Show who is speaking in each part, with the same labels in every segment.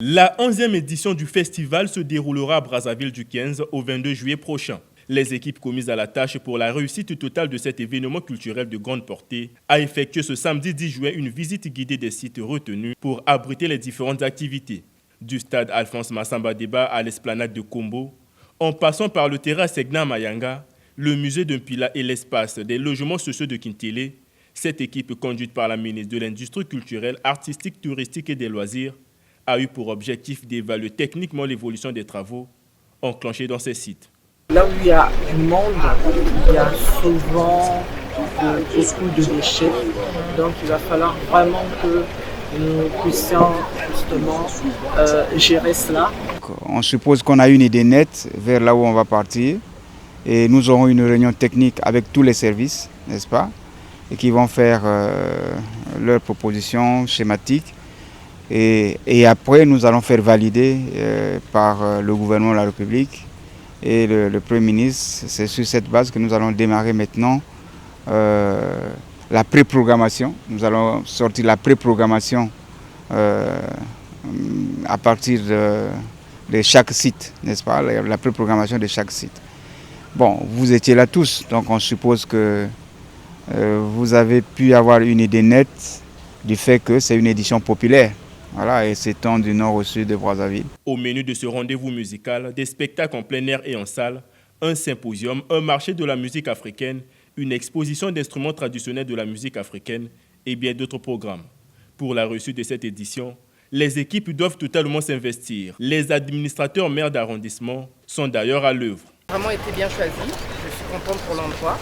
Speaker 1: La 11e édition du festival se déroulera à Brazzaville du 15 au 22 juillet prochain. Les équipes commises à la tâche pour la réussite totale de cet événement culturel de grande portée a effectué ce samedi 10 juin une visite guidée des sites retenus pour abriter les différentes activités. Du stade Alphonse Massamba Deba à l'esplanade de Kombo, en passant par le terrain Segna Mayanga, le musée de Mpila et l'espace des logements sociaux de Kintele, cette équipe conduite par la ministre de l'Industrie culturelle, artistique, touristique et des loisirs a eu pour objectif d'évaluer techniquement l'évolution des travaux enclenchés dans ces sites.
Speaker 2: Là où il y a du monde, il y a souvent beaucoup de déchets. Donc il va falloir vraiment que nous puissions justement gérer cela.
Speaker 3: On suppose qu'on a une idée nette vers là où on va partir et nous aurons une réunion technique avec tous les services, n'est-ce pas, et qui vont faire leurs propositions schématiques. Et après, nous allons faire valider par le gouvernement de la République et le Premier ministre. C'est sur cette base que nous allons démarrer maintenant la pré-programmation. Nous allons sortir la pré-programmation à partir de chaque site, n'est-ce pas, la pré-programmation de chaque site. Bon, vous étiez là tous, donc on suppose que vous avez pu avoir une idée nette du fait que c'est une édition populaire. Voilà, et s'étend du nord au sud de Brazzaville.
Speaker 1: Au menu de ce rendez-vous musical, des spectacles en plein air et en salle, un symposium, un marché de la musique africaine, une exposition d'instruments traditionnels de la musique africaine et bien d'autres programmes. Pour la réussite de cette édition, les équipes doivent totalement s'investir. Les administrateurs maires d'arrondissement sont d'ailleurs à l'œuvre.
Speaker 4: Vraiment été bien choisi, je suis contente pour l'endroit.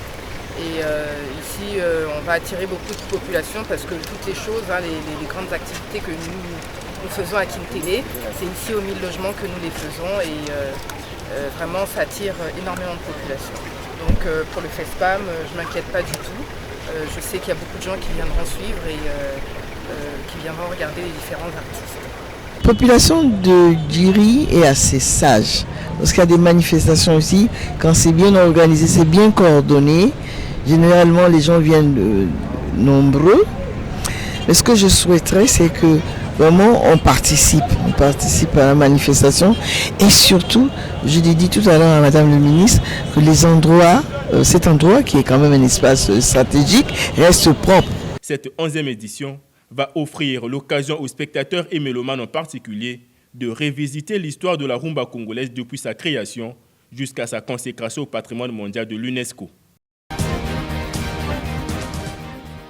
Speaker 4: Et ici, on va attirer beaucoup de population parce que toutes les choses, les grandes activités que nous faisons à Kintele, c'est ici aux 1000 logements que nous les faisons et vraiment ça attire énormément de population. Donc pour le FESPAM, je ne m'inquiète pas du tout. Je sais qu'il y a beaucoup de gens qui viendront suivre et qui viendront regarder les différents artistes.
Speaker 2: La population de Djiri est assez sage. Parce qu'il y a des manifestations ici, quand c'est bien organisé, c'est bien coordonné. Généralement, les gens viennent nombreux. Mais ce que je souhaiterais, c'est que vraiment on participe à la manifestation. Et surtout, je l'ai dit tout à l'heure à Madame le ministre, que les endroits, cet endroit qui est quand même un espace stratégique, reste propre.
Speaker 1: Cette 11e édition va offrir l'occasion aux spectateurs et mélomanes en particulier de revisiter l'histoire de la rumba congolaise depuis sa création jusqu'à sa consécration au patrimoine mondial de l'UNESCO.